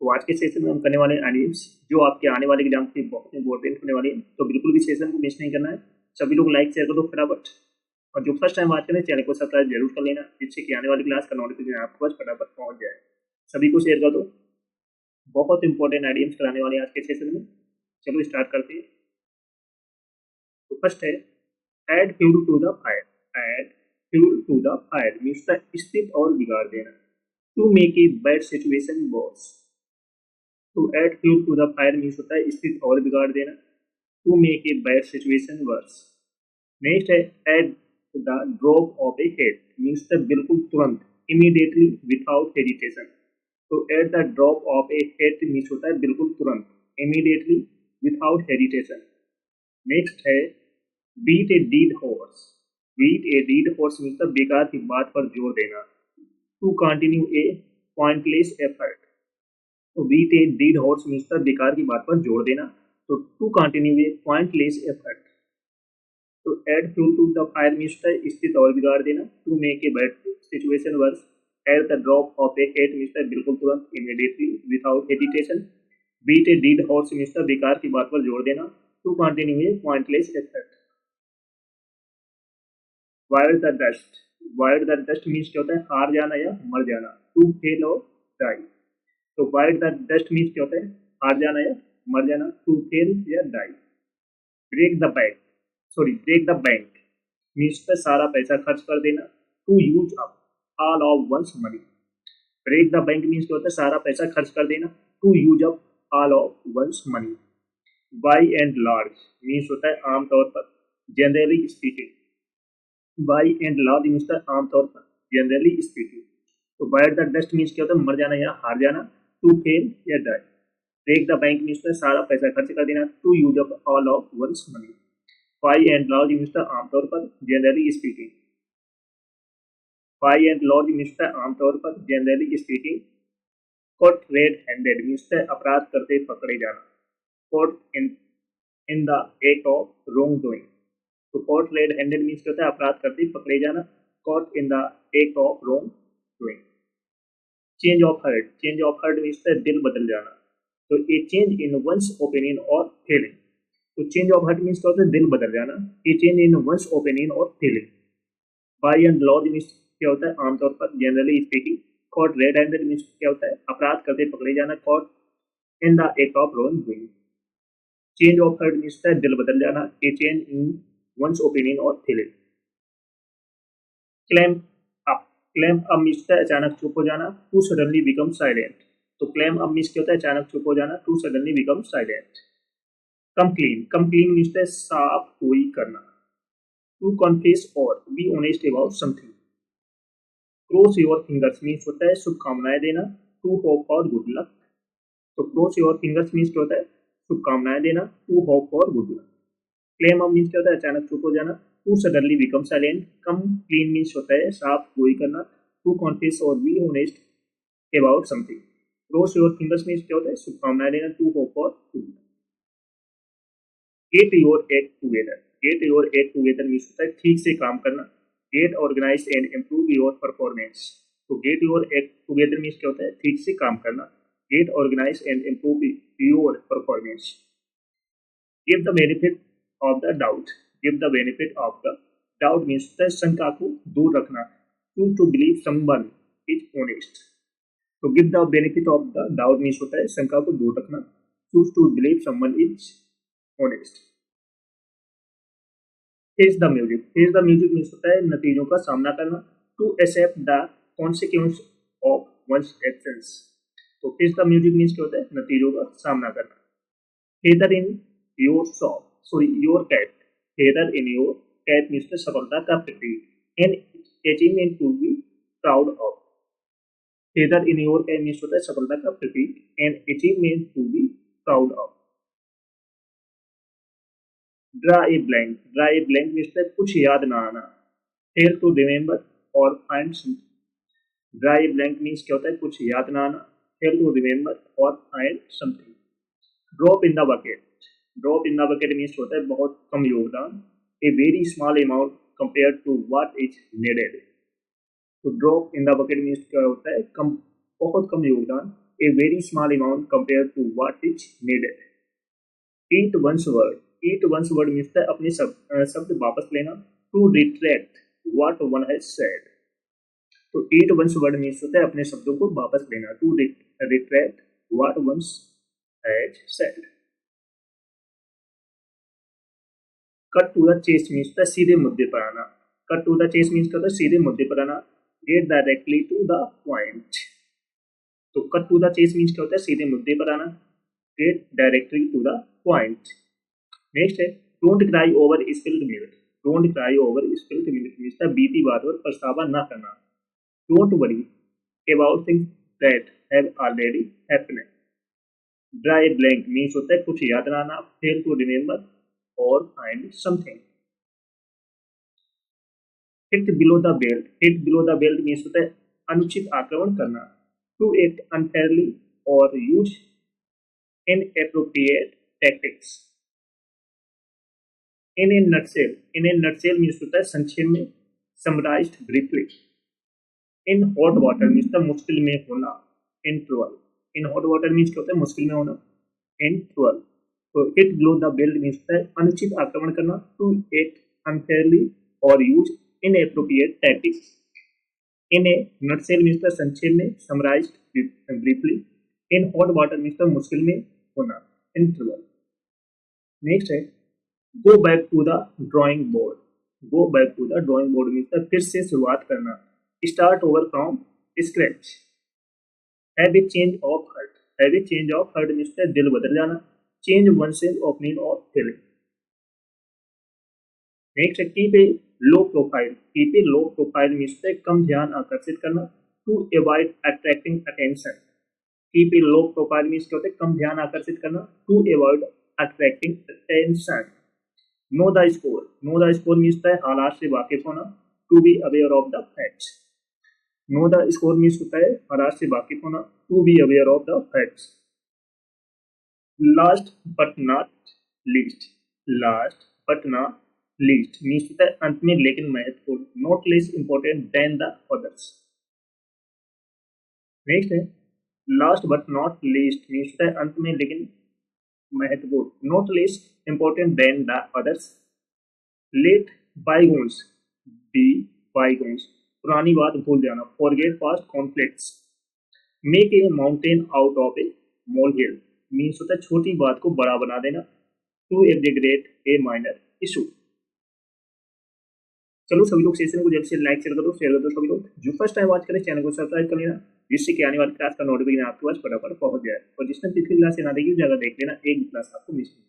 तो आज के सेशन में हम करने वाले एडिम्स जो आपके आने वाले एग्जाम के बहुत इंपॉर्टेंट होने वाले हैं, तो बिल्कुल भी सेशन को मिस नहीं करना है। सभी लोग लाइक शेयर कर दो फटाफट, और जो फर्स्ट टाइम बात करें चैनल को सब्सक्राइब जरूर कर लेना, जिससे कि आने वाली क्लास का नोटिफिकेशन आपके पास फटाफट पहुंच जाए। सभी को शेयर कर दो, बहुत इंपॉर्टेंट एडिम्स कराने वाले हैं आज के सेशन में। चलो स्टार्ट करते हैं। तो फर्स्ट है add fuel to the fire. Add fuel to the fire means the स्थिति और बिगाड़ देना, to make a bad situation worse. To add fuel to the fire means होता है स्थिति और बिगाड़ देना, to make a bad situation worse. Next है at the drop of a head means the बिल्कुल तुरंत, इमीडिएटली विदाउट हेजिटेशन। तो at the drop of a head means होता है बिल्कुल तुरंत, इमीडिएटली विदाउट हेजिटेशन। नेक्स्ट है beat A deed horse. Beat A deed horse means the बेकार की बात पर जोर देना, to continue a pointless effort. तो बीट ए डीड हॉर्स मीन्स द बेकार की बात पर जोर देना, तो to continue a pointless effort. तो add fuel to the fire means the स्थिति और बिगाड़ देना, to make a bad situation worse. At the drop of a head means the बिल्कुल तुरंत, immediately without hesitation. Beat A deed horse means the बेकार की बात पर जोर देना, to continue a pointless effort. वायर द डस्ट। वायर द डस्ट मीन्स क्या होता है हार जाना या मर जाना, टू फेल और डाई। तो वायर द डस्ट मीन्स क्या होता है हार जाना या मर जाना, टू फेल या die. Break the bank, sorry break the bank means पे सारा पैसा खर्च कर देना, to use up all of one's money. Break the bank means क्या होता है सारा पैसा खर्च कर देना, to use up all of one's money. By and large means होता है आमतौर पर, generally speaking. By and large means होता है आमतौर पर, जनरली स्पीकिंग। तो बायर द डस्ट मीन्स क्या होता है मर जाना या हार जाना, टू फेल या die. Break the bank means सारा पैसा खर्च कर देना, to use up all of one's money. By and large means आमतौर पर, generally speaking. By and large means आमतौर पर, generally speaking. Caught red handed means अपराध करते पकड़े जाना, caught in the act of wrongdoing. तो कॉट रेड हैंडेड मीन्स होता है अपराध करते पकड़े जाना, caught in the act of wrongdoing. Change of heart. Change of heart means दिल बदल जाना, तो a change in one's opinion और फीलिंग। तो चेंज ऑफ हार्ट मीन्स क्या होता है दिल बदल जाना, a change in one's opinion और feeling. By and large means क्या होता है आमतौर पर, generally speaking. Caught red handed means क्या होता है अपराध करते पकड़े जाना, caught in the act of wrongdoing. Change of heart means दिल बदल जाना, a change in one's opinion और feeling. Clam up. Clam up means अचानक चुप हो जाना, टू सडनली बिकम साइलेंट। तो क्लेम अप मीन्स क्या होता है अचानक चुप हो जाना, to suddenly become silent. Come clean. Come clean means साफ कोई करना, टू कन्फेस और be honest about something. Cross your fingers means होता है शुभकामनाएं देना, to hope for good luck. तो क्रॉस योर फिंगर्स मीन्स क्या होता है शुभकामनाएं देना, to hope for good luck. Clam up means क्या होता है अचानक चुप हो जाना, to suddenly become silent. Come clean means होता है साफ गोई करना, टू कॉन्फेस और be honest about something. Cross your fingers means क्या होता है शुभकामनाएं देना, to hope for good luck. Get your act together. Get your act together means होता है ठीक से काम करना, get organise and improve your performance. तो get your act together means क्या होता है ठीक से काम करना, get organise and improve your performance. Give the benefit of the doubt. Give the benefit of the doubt means शंका को दूर रखना, choose to believe someone is honest. तो give the benefit of the doubt means होता है शंका को दूर रखना, choose to believe someone is honest. Face the music. Face the music means होता है नतीजों का सामना करना, to accept the consequence of one's actions. तो फेस द म्यूजिक मीन्स क्या होता है नतीजों का सामना करना। Feather in your shop, sorry your cap. Feather in your cap means सफलता का प्रतीक, an achievement to be proud of. Feather in your cap means होता है सफलता का प्रतीक, an achievement to be proud of. Draw a blank. Draw a blank means कुछ याद ना आना, फेल टू रिमेंबर और find something. Draw a blank means क्या होता है कुछ याद ना आना, फेल टू रिमेंबर और find something. Drop in the bucket. Drop in the bucket means होता है बहुत कम योगदान, a very small amount compare to what is needed. तो drop in the bucket means क्या होता है कम, बहुत कम योगदान, a very small amount compare to what is needed. Eat one's word means है अपने शब्द वापस लेना। To retract what one has said. तो ईट वंस वर्ड मीन्स होता है अपने शब्दों को वापस लेना। To retract what one's has said. Cut to the chase means होता है सीधे मुद्दे पर आना। Cut to the chase means होता है सीधे मुद्दे पर आना। Get directly to the point. तो cut to the chase means क्या होता है सीधे मुद्दे पर आना। Get directly to the point. Next है don't cry over spilled milk. Don't cry over spilled milk means है बीती बात पर पछतावा ना करना। Don't worry about things that have already happened. Dry blank means होता है कुछ याद ना आना। फेल टू रिमेंबर और find something. Hit below the belt. Hit below the belt means होता है अनुचित आक्रमण करना। टू एक्ट अनफेयरली और use inappropriate tactics. In a nutshell. In a nutshell means होता है संक्षेप में, summarised briefly. In hot water means होता है मुश्किल में होना। In trouble. In hot water means क्या होता है मुश्किल में होना। In trouble. तो hit below the belt means होता है अनुचित आक्रमण करना। टू एक्ट अनफेयरली और use inappropriate tactics. In a nutshell means होता है संक्षेप में, summarised briefly. In hot water means होता है मुश्किल में होना। In trouble. नेक्स्ट है go back to the drawing board. Go back to the drawing board means फिर से शुरुआत करना। Start over from scratch. Have a change of heart. Have a change of heart means दिल बदल जाना। Change oneself opinion और feeling. Next है keep a low profile. Keep a low profile means कम ध्यान आकर्षित करना। To avoid attracting attention. Keep a low profile means क्या होता है कम ध्यान आकर्षित करना। To avoid attracting attention. Know the score. Know the score means हालात से वाकिफ होना। To be aware of the facts. Know the score means होता है हालात से वाकिफ होना। To be aware of the facts. Last but not least. Last but not least means होता है अंत में लेकिन महत्वपूर्ण। Not less important than the others. Next है last but not least means होता है अंत में लेकिन महत्वपूर्ण। Not less important than the others. Let bygones be bygones. पुरानी बात भूल जाना। Forget past conflicts. Make a mountain out of a molehill means होता है छोटी बात को बड़ा बना देना। To exaggerate a minor issue. चलो सभी लोग सेशन को जल्द से लाइक शेयर कर दो, शेयर कर दो सभी लोग। जो फर्स्ट टाइम वॉच करें चैनल को सब्सक्राइब कर लेना, जिससे कि आने वाली क्लास का नोटिफिकेशन आपके पास फटाफट पहुंच जाए। और जिसने पिछली क्लास से ना देखी जगह देख लेना, एक क्लास आपको मिस नहीं।